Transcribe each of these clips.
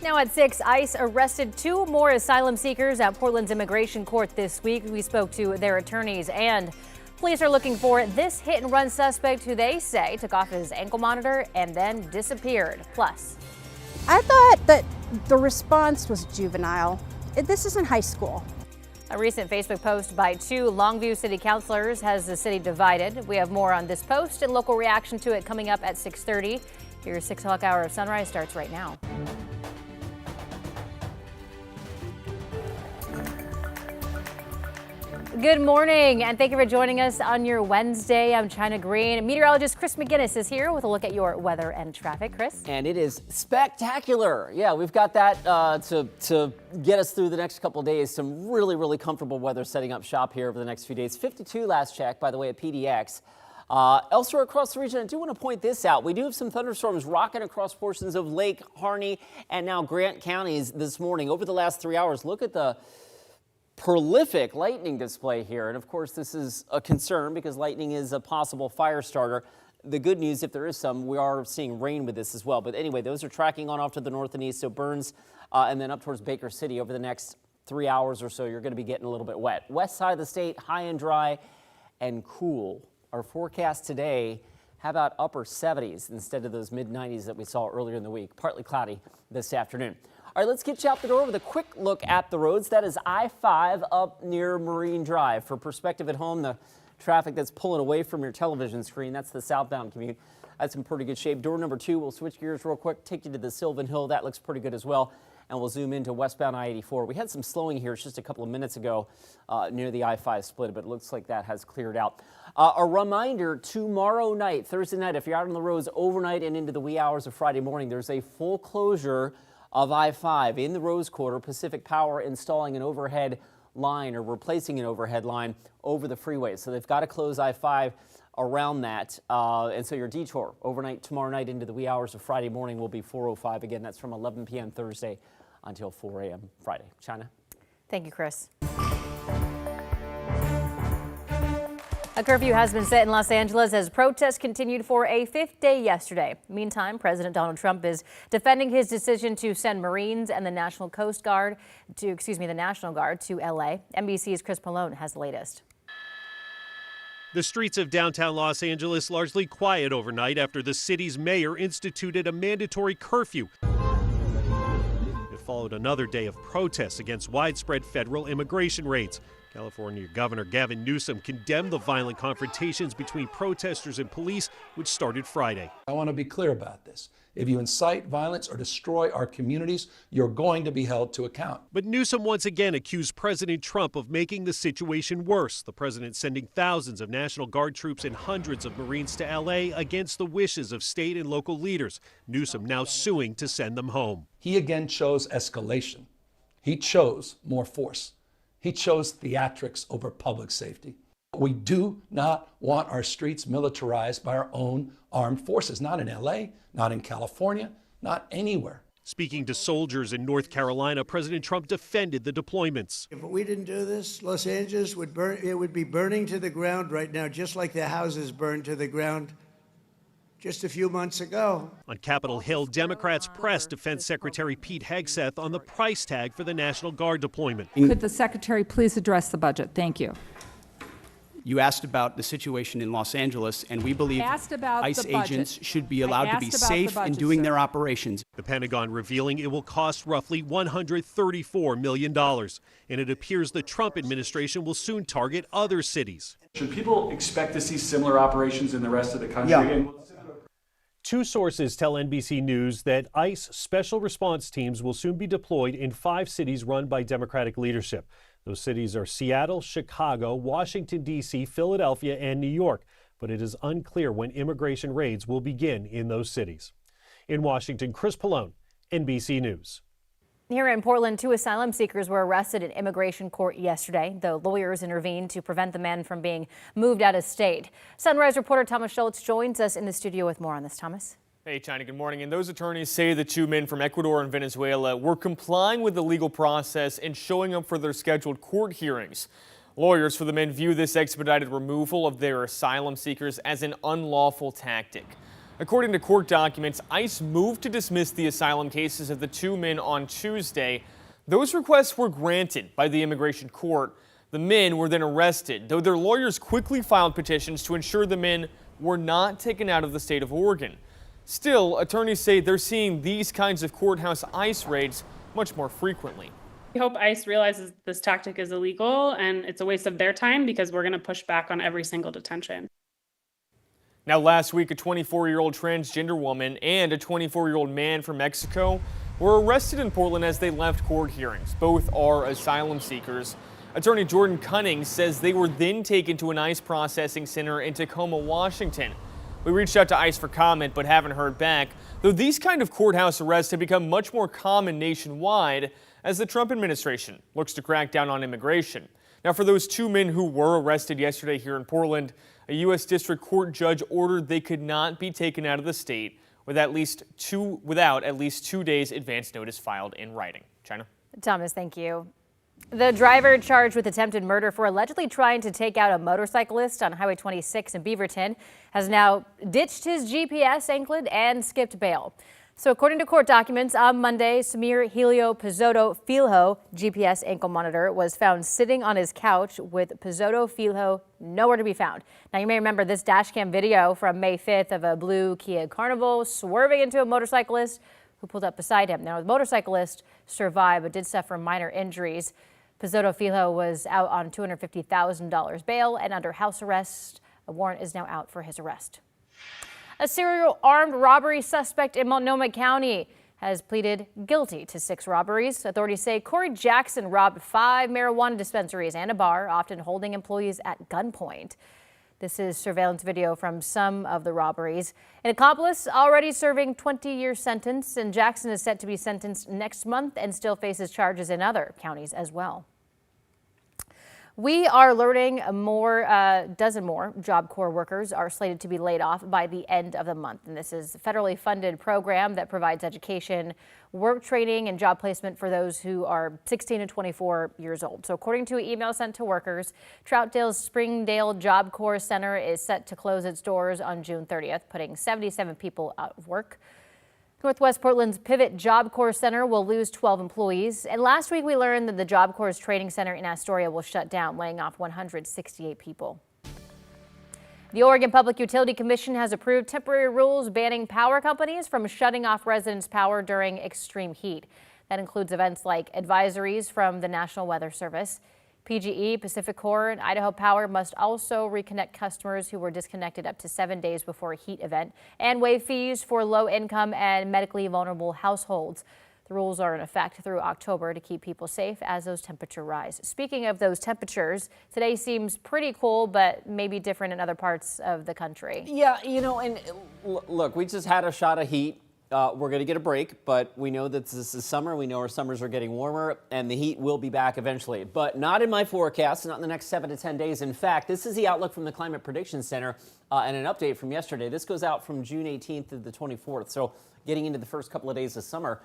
Now at 6, ICE arrested 2 more asylum seekers at Portland's immigration court this week. We spoke to their attorneys, and police are looking for this hit-and-run suspect who they say took off his ankle monitor and then disappeared. Plus, I thought that the response was juvenile. This isn't high school. A recent Facebook post by 2 Longview city councilors has the city divided. We have more on this post and local reaction to it coming up at 6:30. Your 6 o'clock hour of sunrise starts right now. Good morning, and thank you for joining us on your Wednesday. I'm China Green. Meteorologist Chris McGinnis is here with a look at your weather and traffic. Chris? And it is spectacular. Yeah, we've got that to get us through the next couple of days. Some really comfortable weather setting up shop here over the next few days. 52 last check, by the way, at PDX. Elsewhere across the region, I do want to point this out. We do have some thunderstorms rocking across portions of Lake, Harney, and now Grant counties this morning. Over the last 3 hours, look at the prolific lightning display here. And of course, this is a concern because lightning is a possible fire starter. The good news, if there is some, we are seeing rain with this as well. But anyway, those are tracking on off to the north and east. So Burns and then up towards Baker City over the next 3 hours or so, you're going to be getting a little bit wet. West side of the state, high and dry and cool. Our forecast today, how about upper 70s instead of those mid 90s that we saw earlier in the week? Partly cloudy this afternoon. All right, let's get you out the door with a quick look at the roads. That is I-5 up near Marine Drive. For perspective at home, the traffic that's pulling away from your television screen, that's the southbound commute. That's in pretty good shape. Door number 2, we'll switch gears real quick, take you to the Sylvan Hill. That looks pretty good as well. And we'll zoom into westbound I-84. We had some slowing here just a couple of minutes ago near the I-5 split, but it looks like that has cleared out. A reminder, tomorrow night, Thursday night, if you're out on the roads overnight and into the wee hours of Friday morning, there's a full closure of I-5 in the Rose Quarter. Pacific Power installing an overhead line or replacing an overhead line over the freeway. So they've got to close I-5 around that. And so your detour overnight tomorrow night into the wee hours of Friday morning will be 405. Again, that's from 11 p.m. Thursday until 4 a.m. Friday. China? Thank you, Chris. A curfew has been set in Los Angeles as protests continued for a 5th day yesterday. Meantime, President Donald Trump is defending his decision to send Marines and the National Guard to LA. NBC's Chris Pallone has the latest. The streets of downtown Los Angeles largely quiet overnight after the city's mayor instituted a mandatory curfew. It followed another day of protests against widespread federal immigration raids. California Governor Gavin Newsom condemned the violent confrontations between protesters and police, which started Friday. I want to be clear about this. If you incite violence or destroy our communities, you're going to be held to account. But Newsom once again accused President Trump of making the situation worse. The president sending thousands of National Guard troops and hundreds of Marines to L.A. against the wishes of state and local leaders. Newsom now suing to send them home. He again chose escalation. He chose more force. He chose theatrics over public safety. We do not want our streets militarized by our own armed forces, not in LA, not in California, not anywhere. Speaking to soldiers in North Carolina, President Trump defended the deployments. If we didn't do this, Los Angeles would burn. It would be burning to the ground right now, just like the houses burned to the ground just a few months ago. On Capitol Hill, Democrats pressed Defense Secretary Pete Hegseth on the price tag for the National Guard deployment. Could the Secretary please address the budget? Thank you. You asked about the situation in Los Angeles, and we believe ICE agents should be allowed to be safe in doing their operations. The Pentagon revealing it will cost roughly $134 million. And it appears the Trump administration will soon target other cities. Should people expect to see similar operations in the rest of the country? Yeah. Two sources tell NBC News that ICE special response teams will soon be deployed in 5 cities run by Democratic leadership. Those cities are Seattle, Chicago, Washington, D.C., Philadelphia, and New York. But it is unclear when immigration raids will begin in those cities. In Washington, Chris Pallone, NBC News. Here in Portland, 2 asylum seekers were arrested in immigration court yesterday. The lawyers intervened to prevent the men from being moved out of state. Sunrise reporter Thomas Schultz joins us in the studio with more on this. Thomas. Hey, China, good morning. And those attorneys say the 2 men from Ecuador and Venezuela were complying with the legal process and showing up for their scheduled court hearings. Lawyers for the men view this expedited removal of their asylum seekers as an unlawful tactic. According to court documents, ICE moved to dismiss the asylum cases of the two men on Tuesday. Those requests were granted by the immigration court. The men were then arrested, though their lawyers quickly filed petitions to ensure the men were not taken out of the state of Oregon. Still, attorneys say they're seeing these kinds of courthouse ICE raids much more frequently. We hope ICE realizes this tactic is illegal and it's a waste of their time, because we're going to push back on every single detention. Now, last week, a 24-year-old transgender woman and a 24-year-old man from Mexico were arrested in Portland as they left court hearings. Both are asylum seekers. Attorney Jordan Cunning says they were then taken to an ICE processing center in Tacoma, Washington. We reached out to ICE for comment but haven't heard back, though these kind of courthouse arrests have become much more common nationwide as the Trump administration looks to crack down on immigration. Now, for those two men who were arrested yesterday here in Portland, a U.S. District Court judge ordered they could not be taken out of the state without at least 2 days advance notice filed in writing. China? Thomas, thank you. The driver charged with attempted murder for allegedly trying to take out a motorcyclist on Highway 26 in Beaverton has now ditched his GPS anklet and skipped bail. So according to court documents, on Monday, Samir Helio Pizzotto Filho GPS ankle monitor was found sitting on his couch with Pizzotto Filho nowhere to be found. Now, you may remember this dashcam video from May 5th of a blue Kia Carnival swerving into a motorcyclist who pulled up beside him. Now, the motorcyclist survived but did suffer minor injuries. Pizzotto Filho was out on $250,000 bail and under house arrest. A warrant is now out for his arrest. A serial armed robbery suspect in Multnomah County has pleaded guilty to 6 robberies. Authorities say Corey Jackson robbed 5 marijuana dispensaries and a bar, often holding employees at gunpoint. This is surveillance video from some of the robberies. An accomplice already serving 20-year sentence, and Jackson is set to be sentenced next month and still faces charges in other counties as well. We are learning a dozen more JobCore workers are slated to be laid off by the end of the month. And this is a federally funded program that provides education, work training, and job placement for those who are 16 to 24 years old. So according to an email sent to workers, Troutdale's Springdale JobCore Center is set to close its doors on June 30th, putting 77 people out of work. Northwest Portland's Pivot JobCore Center will lose 12 employees. And last week we learned that the JobCore's training center in Astoria will shut down, laying off 168 people. The Oregon Public Utility Commission has approved temporary rules banning power companies from shutting off residents' power during extreme heat. That includes events like advisories from the National Weather Service. PGE, PacifiCorp, and Idaho Power must also reconnect customers who were disconnected up to 7 days before a heat event and waive fees for low-income and medically vulnerable households. The rules are in effect through October to keep people safe as those temperatures rise. Speaking of those temperatures, today seems pretty cool, but maybe different in other parts of the country. Yeah, you know, and look, we just had a shot of heat. We're going to get a break, but we know that this is summer. We know our summers are getting warmer, and the heat will be back eventually, but not in my forecast, not in the next 7 to 10 days. In fact, this is the outlook from the Climate Prediction Center and an update from yesterday. This goes out from June 18th to the 24th, so getting into the first couple of days of summer,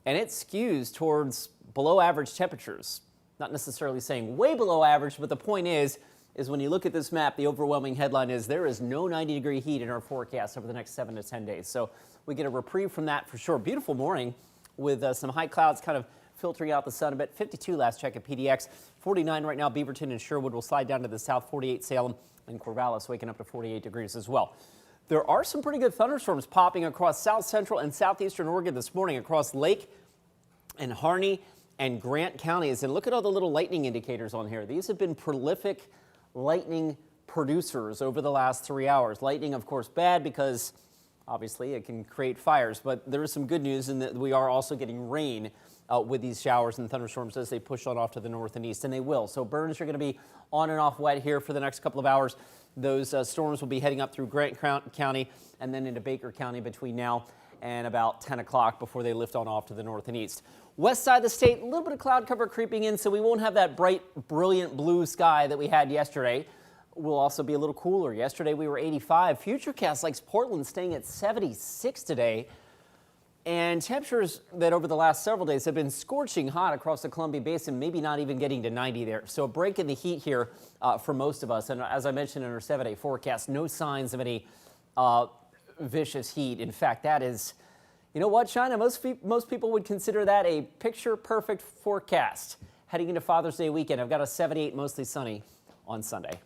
and it skews towards below average temperatures. Not necessarily saying way below average, but the point is when you look at this map, the overwhelming headline is there is no 90-degree heat in our forecast over the next 7 to 10 days. So we get a reprieve from that for sure. Beautiful morning with some high clouds kind of filtering out the sun a bit. 52 last check at PDX. 49 right now. Beaverton and Sherwood will slide down to the south. 48 Salem and Corvallis waking up to 48 degrees as well. There are some pretty good thunderstorms popping across south central and southeastern Oregon this morning across Lake and Harney and Grant counties. And look at all the little lightning indicators on here. These have been prolific lightning producers over the last 3 hours. Lightning, of course, bad because obviously it can create fires, but there is some good news in that we are also getting rain with these showers and thunderstorms as they push on off to the north and east, and they will. So burns are going to be on and off wet here for the next couple of hours. Those storms will be heading up through Grant County and then into Baker County between now and about 10 o'clock before they lift on off to the north and east. West side of the state, a little bit of cloud cover creeping in, so we won't have that bright, brilliant blue sky that we had yesterday. We'll also be a little cooler. Yesterday we were 85. Futurecast likes Portland staying at 76 today. And temperatures that over the last several days have been scorching hot across the Columbia Basin, maybe not even getting to 90 there. So a break in the heat here for most of us. And as I mentioned in our 7-day forecast, no signs of any vicious heat. In fact, that is, you know what, China? Most people would consider that a picture-perfect forecast. Heading into Father's Day weekend, I've got a 78 mostly sunny on Sunday.